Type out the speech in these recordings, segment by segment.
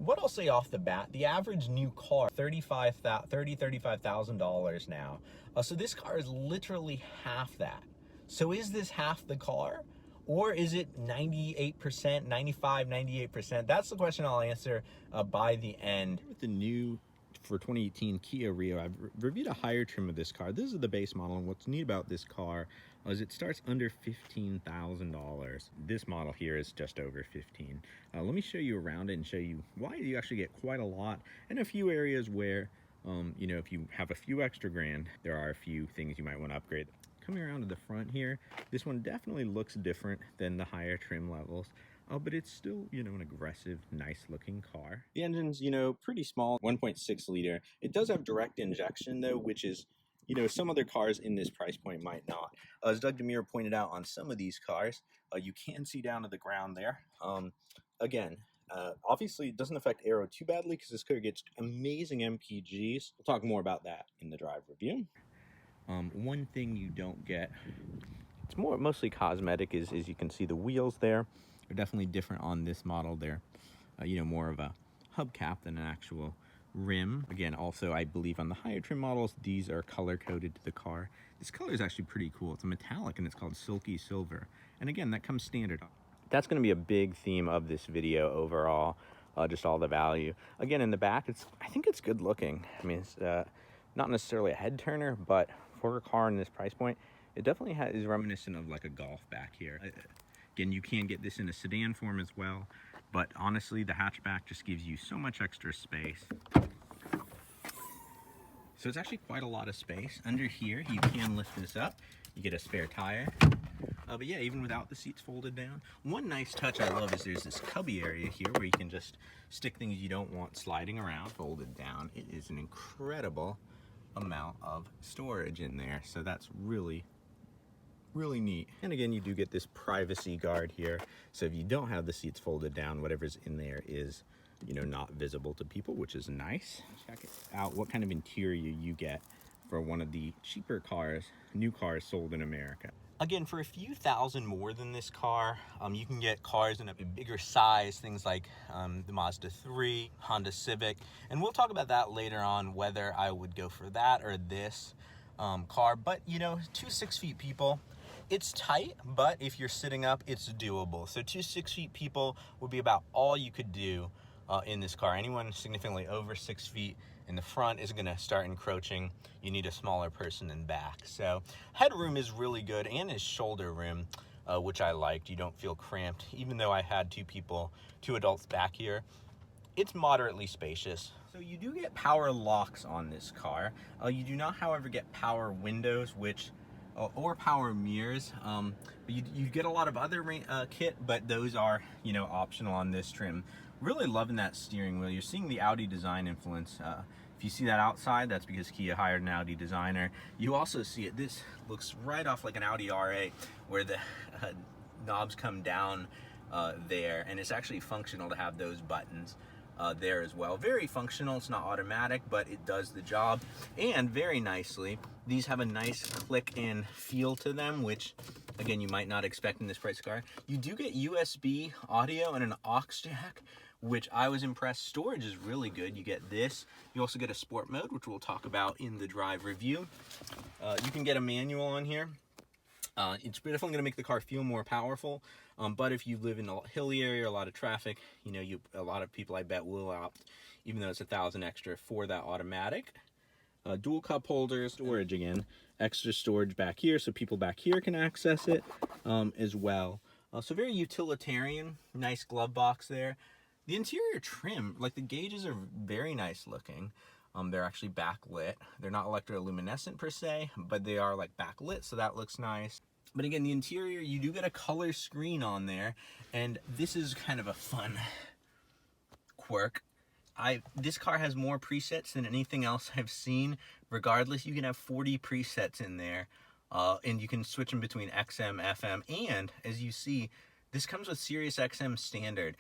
what I'll say off the bat, the average new car, $35,000 now. So this car is literally half that. So is this half the car? Or is it 98%, 95, 98%? That's the question I'll answer by the end. With the new, for 2018 Kia Rio, I've reviewed a higher trim of this car. This is the base model, and what's neat about this car is it starts under $15,000. This model here is just over 15. Let me show you around it and show you why you actually get quite a lot, and a few areas where, you know, if you have a few extra grand, there are a few things you might want to upgrade. Coming around to the front here, this one definitely looks different than the higher trim levels. But it's still, you know, an aggressive, nice looking car. The engine's, you know, pretty small, 1.6 liter. It does have direct injection though, which is, you know, some other cars in this price point might not. As Doug DeMuro pointed out, on some of these cars, you can see down to the ground there. Again, obviously it doesn't affect aero too badly because this car gets amazing MPGs. We'll talk more about that in the drive review. One thing you don't get, it's mostly cosmetic, is you can see the wheels there. They're definitely different on this model. They're, you know, more of a hubcap than an actual rim. Again, also, I believe on the higher trim models, these are color-coded to the car. This color is actually pretty cool. It's a metallic, and it's called Silky Silver. And again, that comes standard. That's going to be a big theme of this video overall, just all the value. Again, in the back, I think it's good looking. I mean, it's not necessarily a head turner, but for a car in this price point, it definitely is reminiscent of like a Golf back here. Again, you can get this in a sedan form as well, but honestly, the hatchback just gives you so much extra space. So it's actually quite a lot of space. Under here, you can lift this up. You get a spare tire. But yeah, even without the seats folded down. One nice touch I love is there's this cubby area here where you can just stick things you don't want sliding around, folded down. It is an incredible amount of storage in there. So that's really neat. And again, you do get this privacy guard here. So if you don't have the seats folded down, whatever's in there is, you know, not visible to people, which is nice. Check out what kind of interior you get for one of the cheaper cars, new cars sold in America. Again, for a few thousand more than this car, you can get cars in a bigger size, things like the Mazda 3, Honda Civic, and we'll talk about that later on, whether I would go for that or this car. But, you know, 2 6-feet people, it's tight, but if you're sitting up, it's doable. So 2 6-feet people would be about all you could do in this car. Anyone significantly over 6 feet in the front is going to start encroaching. You need a smaller person in back. So headroom is really good, and is shoulder room, which I liked. You don't feel cramped. Even though I had 2 adults back here, it's moderately spacious. So you do get power locks on this car. You do not, however, get power windows, which or power mirrors. But you get a lot of other kit, but those are, you know, optional on this trim. Really loving that steering wheel. You're seeing the Audi design influence. If you see that outside, that's because Kia hired an Audi designer. You also see it, this looks right off like an Audi R8, where the knobs come down there, and it's actually functional to have those buttons there as well. Very functional. It's not automatic, but it does the job. And very nicely, these have a nice click-in feel to them, which again, you might not expect in this price car. You do get USB audio and an aux jack, which I was impressed. Storage is really good. You get this. You also get a sport mode, which we'll talk about in the drive review. You can get a manual on here. It's definitely going to make the car feel more powerful, but if you live in a hilly area, a lot of traffic, you know, a lot of people I bet will opt, even though it's $1,000 extra, for that automatic. Dual cup holders, storage again, extra storage back here, so people back here can access it as well. So very utilitarian, nice glove box there. The interior trim, like the gauges are very nice looking. They're actually backlit. They're not electroluminescent per se, but they are like backlit, so that looks nice. But again, the interior, you do get a color screen on there, and this is kind of a fun quirk. This car has more presets than anything else I've seen. Regardless, you can have 40 presets in there, and you can switch them between XM, FM, and as you see, this comes with Sirius XM standard.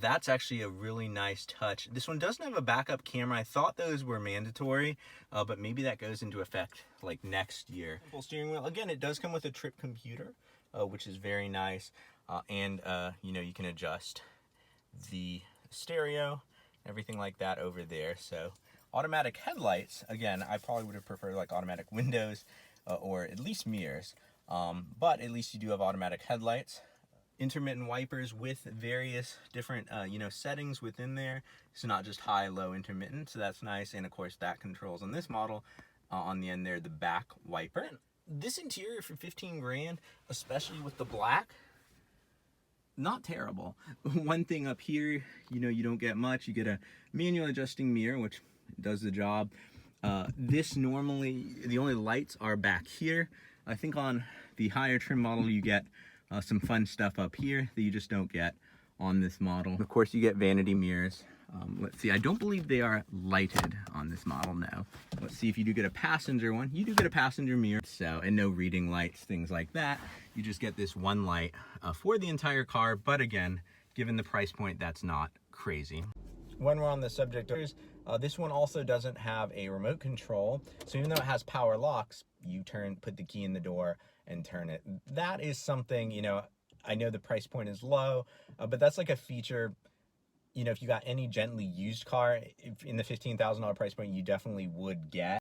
That's actually a really nice touch. This one doesn't have a backup camera. I thought those were mandatory, but maybe that goes into effect like next year. Full steering wheel. Again, it does come with a trip computer, which is very nice. And you know, you can adjust the stereo everything like that over there. So automatic headlights, again, I probably would have preferred like automatic windows or at least mirrors, but at least you do have automatic headlights. Intermittent wipers with various different settings within there. It's not just high, low, intermittent, so that's nice. And of course that controls on this model on the end there the back wiper. This interior for 15 grand, especially with the black, not terrible. One thing up here, you don't get much. You get a manual adjusting mirror, which does the job. This normally, the only lights are back here. I think on the higher trim model you get some fun stuff up here that you just don't get on this model. Of course, you get vanity mirrors. Let's see, I don't believe they are lighted on this model, no. Let's see if you do get a passenger one. You do get a passenger mirror, so, and no reading lights, things like that. You just get this one light for the entire car, but again, given the price point, that's not crazy. When we're on the subject of this one also doesn't have a remote control, so even though it has power locks, you put the key in the door and turn it. That is something, I know the price point is low, but that's like a feature, if you got any gently used car in the $15,000 price point, you definitely would get.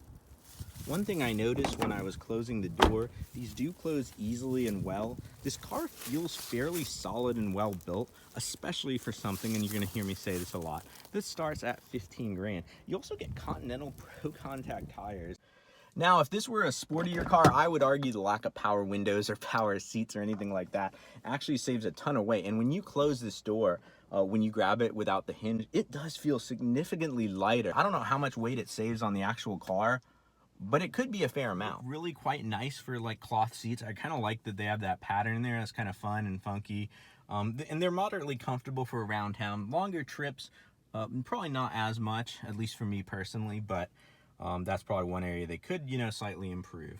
One thing I noticed when I was closing the door, these do close easily and well. This car feels fairly solid and well built, especially for something, and you're gonna hear me say this a lot, this starts at 15 grand. You also get Continental Pro Contact tires. Now, if this were a sportier car, I would argue the lack of power windows or power seats or anything like that actually saves a ton of weight. And when you close this door, when you grab it without the hinge, it does feel significantly lighter. I don't know how much weight it saves on the actual car, but it could be a fair amount. Really quite nice for like cloth seats. I kind of like that they have that pattern there. That's kind of fun and funky. And they're moderately comfortable for around town. Longer trips, probably not as much, at least for me personally, but that's probably one area they could, slightly improve.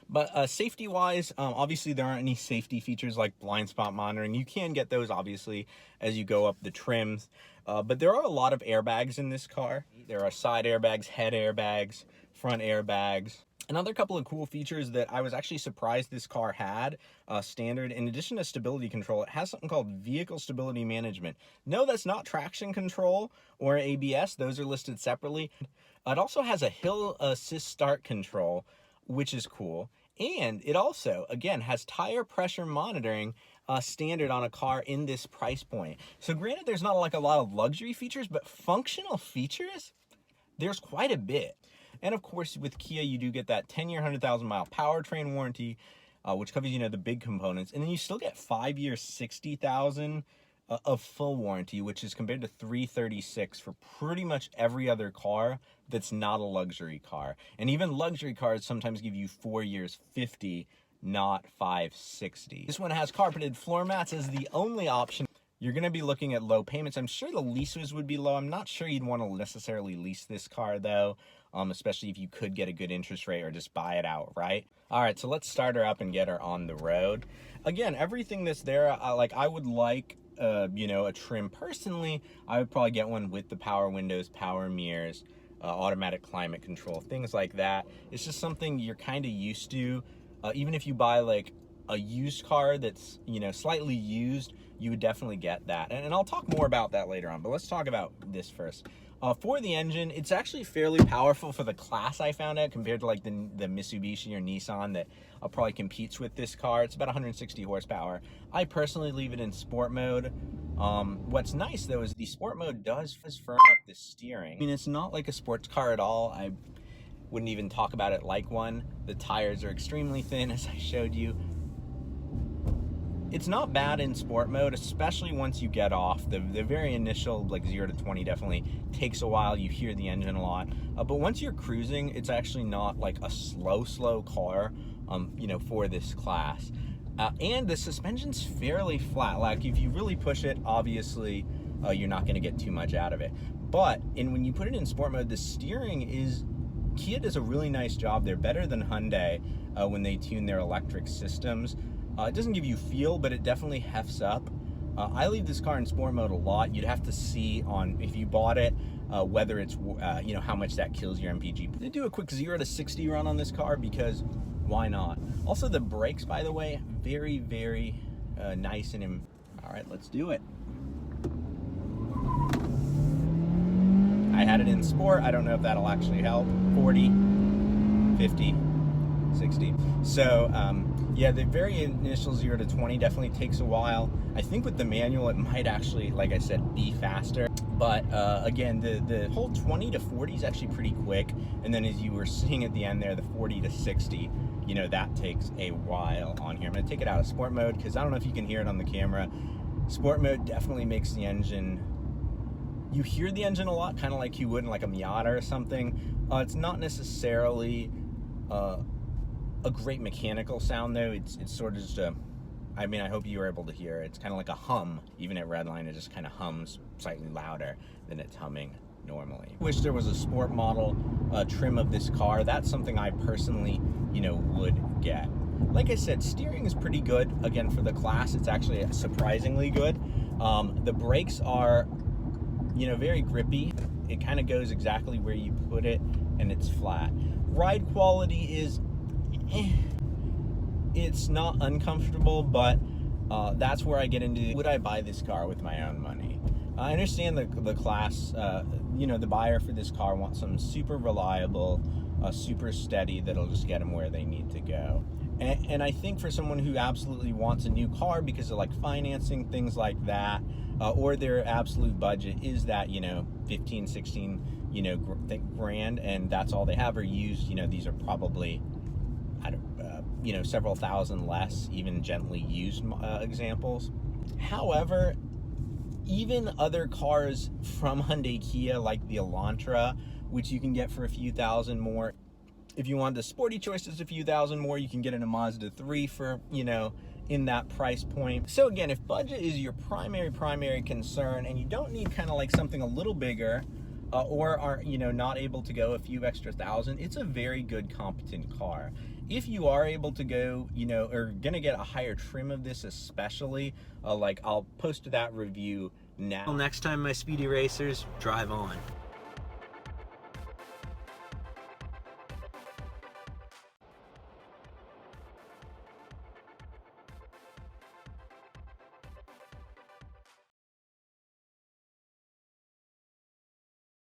But safety-wise, obviously there aren't any safety features like blind spot monitoring. You can get those, obviously, as you go up the trims. But there are a lot of airbags in this car. There are side airbags, head airbags, front airbags. Another couple of cool features that I was actually surprised this car had, standard, in addition to stability control, it has something called vehicle stability management. No, that's not traction control or ABS. Those are listed separately. It also has a hill assist start control, which is cool. And it also, again, has tire pressure monitoring standard on a car in this price point. So granted, there's not like a lot of luxury features, but functional features, there's quite a bit. And of course, with Kia, you do get that 10-year, 100,000-mile powertrain warranty, which covers, the big components. And then you still get 5 years, 60,000 of full warranty, which is compared to $336 for pretty much every other car that's not a luxury car. And even luxury cars sometimes give you 4 years, 50, not 560. This one has carpeted floor mats as the only option. You're going to be looking at low payments. I'm sure the leases would be low. I'm not sure you'd want to necessarily lease this car though, especially if you could get a good interest rate or just buy it outright. All right, so let's start her up and get her on the road. Again, everything that's there, I would like, a trim. Personally, I would probably get one with the power windows, power mirrors, automatic climate control, things like that. It's just something you're kind of used to. Even if you buy like a used car that's, slightly used, you would definitely get that. And I'll talk more about that later on, but let's talk about this first. For the engine, it's actually fairly powerful for the class I found out compared to like the Mitsubishi or Nissan that probably competes with this car. It's about 160 horsepower. I personally leave it in sport mode. What's nice though is the sport mode does firm up the steering. I mean, it's not like a sports car at all. I wouldn't even talk about it like one. The tires are extremely thin, as I showed you. It's not bad in sport mode, especially once you get off. The very initial, like 0 to 20 definitely takes a while. You hear the engine a lot. But once you're cruising, it's actually not like a slow car, for this class. And the suspension's fairly flat. Like if you really push it, obviously, you're not gonna get too much out of it. But when you put it in sport mode, the steering is, Kia does a really nice job. They're better than Hyundai when they tune their electric systems. It doesn't give you feel, but it definitely hefts up. I leave this car in sport mode a lot. You'd have to see if you bought it, whether it's, how much that kills your MPG. I'm gonna do a quick 0 to 60 run on this car because why not? Also, the brakes, by the way, very, very nice and all right, let's do it. I had it in sport. I don't know if that'll actually help. 40, 50, 60. So yeah, the very initial 0 to 20 definitely takes a while. I think with the manual it might actually, like I said, be faster. But again, the whole 20 to 40 is actually pretty quick. And then as you were seeing at the end there, the 40 to 60, you know, that takes a while on here. I'm gonna take it out of sport mode because I don't know if you can hear it on the camera. Sport mode definitely makes the engine, you hear the engine a lot, kind of like you would in like a Miata or something. It's not necessarily a great mechanical sound though. It's sort of just a, I mean, I hope you were able to hear it. It's kind of like a hum. Even at redline, it just kind of hums slightly louder than it's humming normally. Wish there was a sport model trim of this car. That's something I personally, you know, would get. Like I said, steering is pretty good. Again, for the class, it's actually surprisingly good. The brakes are, you know, very grippy. It kind of goes exactly where you put it, and it's flat. Ride quality is, it's not uncomfortable, but that's where I get into, would I buy this car with my own money? I understand the class, you know, the buyer for this car wants something super reliable, super steady, that'll just get them where they need to go. And I think for someone who absolutely wants a new car because of like financing, things like that, or their absolute budget is that, you know, 15, 16, you know, grand, and that's all they have, or used, you know, these are probably, I don't, you know, several thousand less, even gently used examples. However, even other cars from Hyundai Kia, like the Elantra, which you can get for a few thousand more. If you want the sporty choices, a few thousand more, you can get in a Mazda 3 for, you know, in that price point. So again, if budget is your primary concern, and you don't need kind of like something a little bigger, or are, you know, not able to go a few extra thousand, it's a very good, competent car. If you are able to go, you know, or gonna get a higher trim of this especially, like I'll post that review now. Well, next time, my speedy racers, drive on.